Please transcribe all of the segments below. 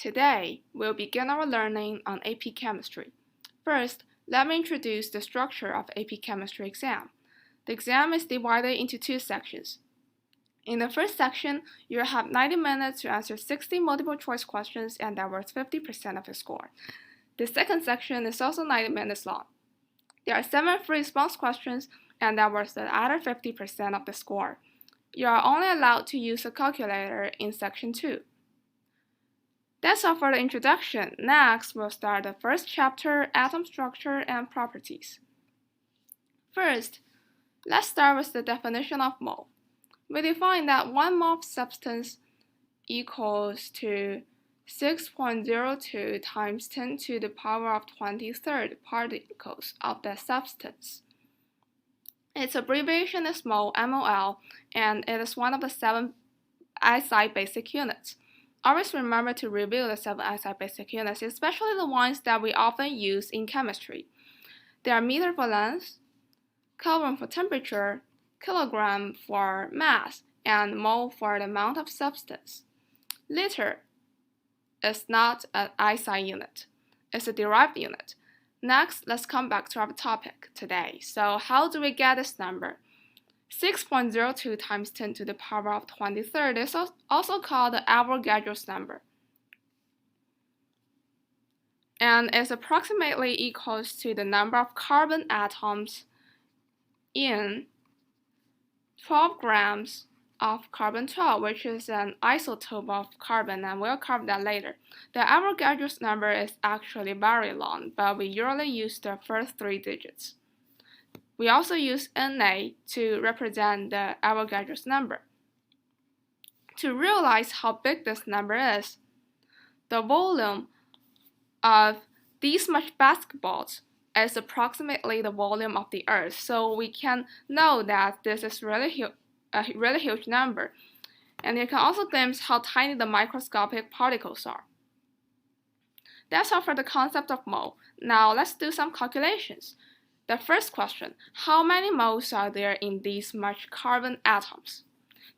Today, we'll begin our learning on AP Chemistry. First, let me introduce the structure of AP Chemistry exam. The exam is divided into two sections. In the first section, you'll have 90 minutes to answer 60 multiple-choice questions and that worth 50% of your score. The second section is also 90 minutes long. There are 7 free response questions and that worth the other 50% of the score. You are only allowed to use a calculator in section 2. That's all for the introduction. Next, we'll start the first chapter, atom structure and properties. First, let's start with the definition of mole. We define that 1 mole of substance equals to 6.02 times 10 to the power of 23rd particles of that substance. Its abbreviation is mole, MOL, and it is one of the 7 SI basic units. Always remember to review the 7 SI basic units, especially the ones that we often use in chemistry. They are meter for length, Kelvin for temperature, kilogram for mass, and mole for the amount of substance. Liter is not an SI unit. It's a derived unit. Next, let's come back to our topic today. So how do we get this number? 6.02 times 10 to the power of 23rd is also called the Avogadro's number, and is approximately equals to the number of carbon atoms in 12 grams of carbon-12, which is an isotope of carbon, and we'll cover that later. The Avogadro's number is actually very long, but we usually use the first 3 digits. We also use Na to represent the Avogadro's number. To realize how big this number is, the volume of these much basketballs is approximately the volume of the Earth, so we can know that this is a really huge number. And you can also glimpse how tiny the microscopic particles are. That's all for the concept of mole. Now let's do some calculations. The first question, how many moles are there in these much carbon atoms?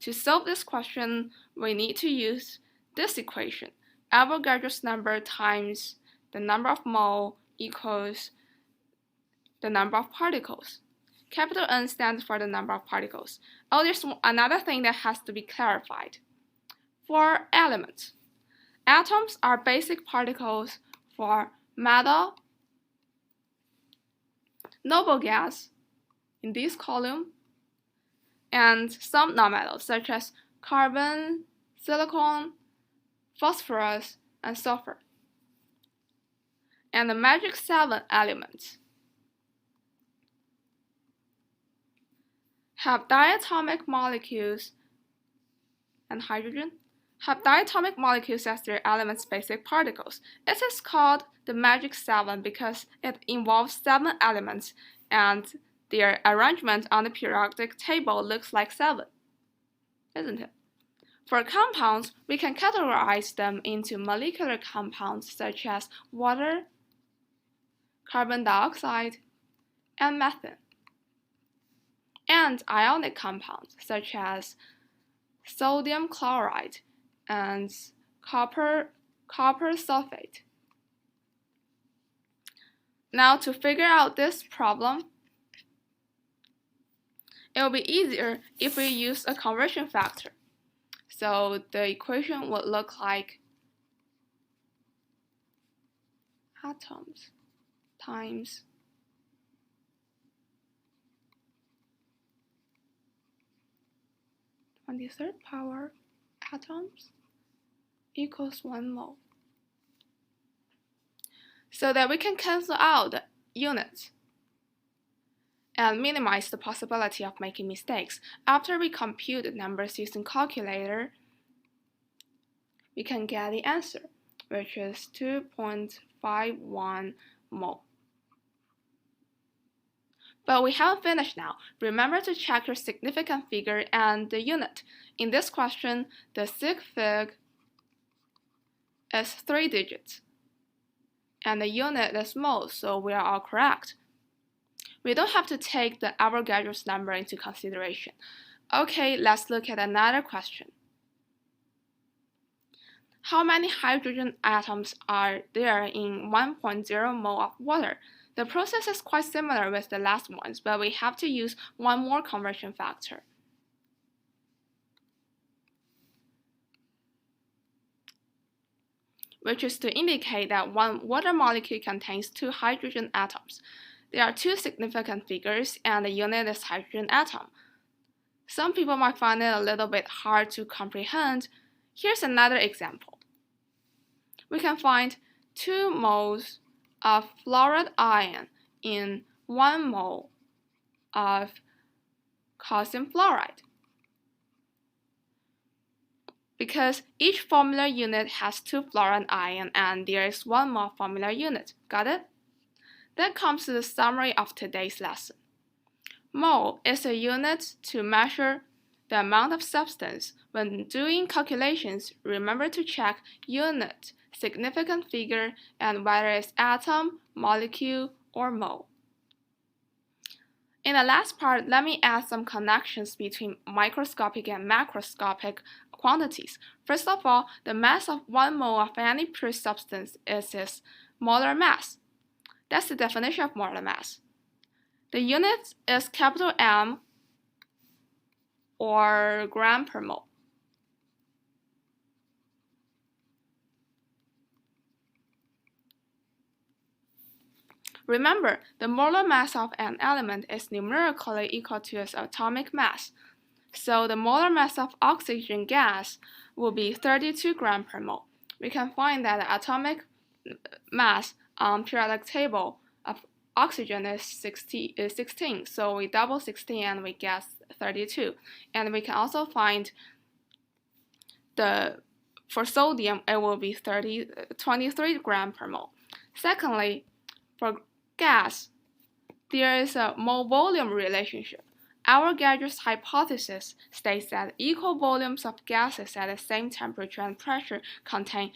To solve this question, we need to use this equation. Avogadro's number times the number of mole equals the number of particles. Capital N stands for the number of particles. Oh, there's another thing that has to be clarified. For elements, atoms are basic particles for metal, noble gas in this column, and some nonmetals such as carbon, silicon, phosphorus, and sulfur. And the magic 7 elements have diatomic molecules and hydrogen have diatomic molecules as their element's basic particles. It is called the magic 7 because it involves 7 elements and their arrangement on the periodic table looks like 7, isn't it? For compounds, we can categorize them into molecular compounds such as water, carbon dioxide, and methane, and ionic compounds such as sodium chloride and copper sulfate. Now to figure out this problem, it will be easier if we use a conversion factor. So the equation would look like atoms times (23rd power) atoms equals 1 mole. So that we can cancel out the units and minimize the possibility of making mistakes. After we compute the numbers using calculator, we can get the answer, which is 2.51 mole. But we haven't finished now. Remember to check your significant figure and the unit. In this question, the sig fig is 3 digits, and the unit is mole, so we are all correct. We don't have to take the Avogadro's number into consideration. Okay, let's look at another question. How many hydrogen atoms are there in 1.0 mole of water? The process is quite similar with the last ones, but we have to use one more conversion factor, which is to indicate that one water molecule contains two hydrogen atoms. There are two significant figures, and the unit is hydrogen atom. Some people might find it a little bit hard to comprehend. Here's another example. We can find 2 moles of fluoride ion in 1 mole of calcium fluoride, because each formula unit has 2 fluoride ion and there is 1 mole formula unit. Got it? That comes to the summary of today's lesson. Mole is a unit to measure the amount of substance. When doing calculations, remember to check unit, significant figure, and whether it's atom, molecule, or mole. In the last part, let me add some connections between microscopic and macroscopic quantities. First of all, the mass of 1 mole of any pure substance is its molar mass. That's the definition of molar mass. The unit is capital M, or gram per mole. Remember, the molar mass of an element is numerically equal to its atomic mass. So the molar mass of oxygen gas will be 32 grams per mole. We can find that the atomic mass on periodic table of oxygen is 16. So we double 16 and we get 32. And we can also find for sodium, it will be 23 grams per mole. Secondly, for gas, there is a mole-volume relationship. Avogadro's hypothesis states that equal volumes of gases at the same temperature and pressure contain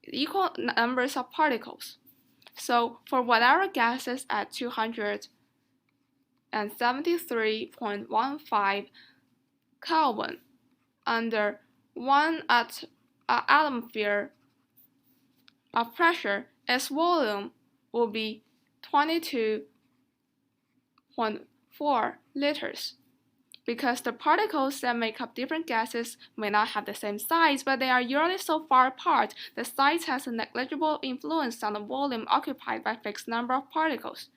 equal numbers of particles. So for whatever gases at 273.15 Kelvin under 1 atmosphere of pressure, its volume will be 22.4 liters. Because the particles that make up different gases may not have the same size, but they are usually so far apart, the size has a negligible influence on the volume occupied by a fixed number of particles.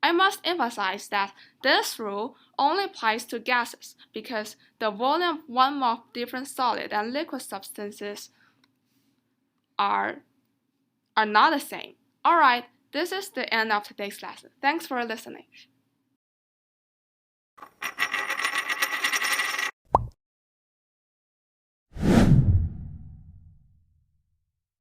I must emphasize that this rule only applies to gases, because the volume of 1 mole of different solid and liquid substances are not the same. Alright, this is the end of today's lesson. Thanks for listening.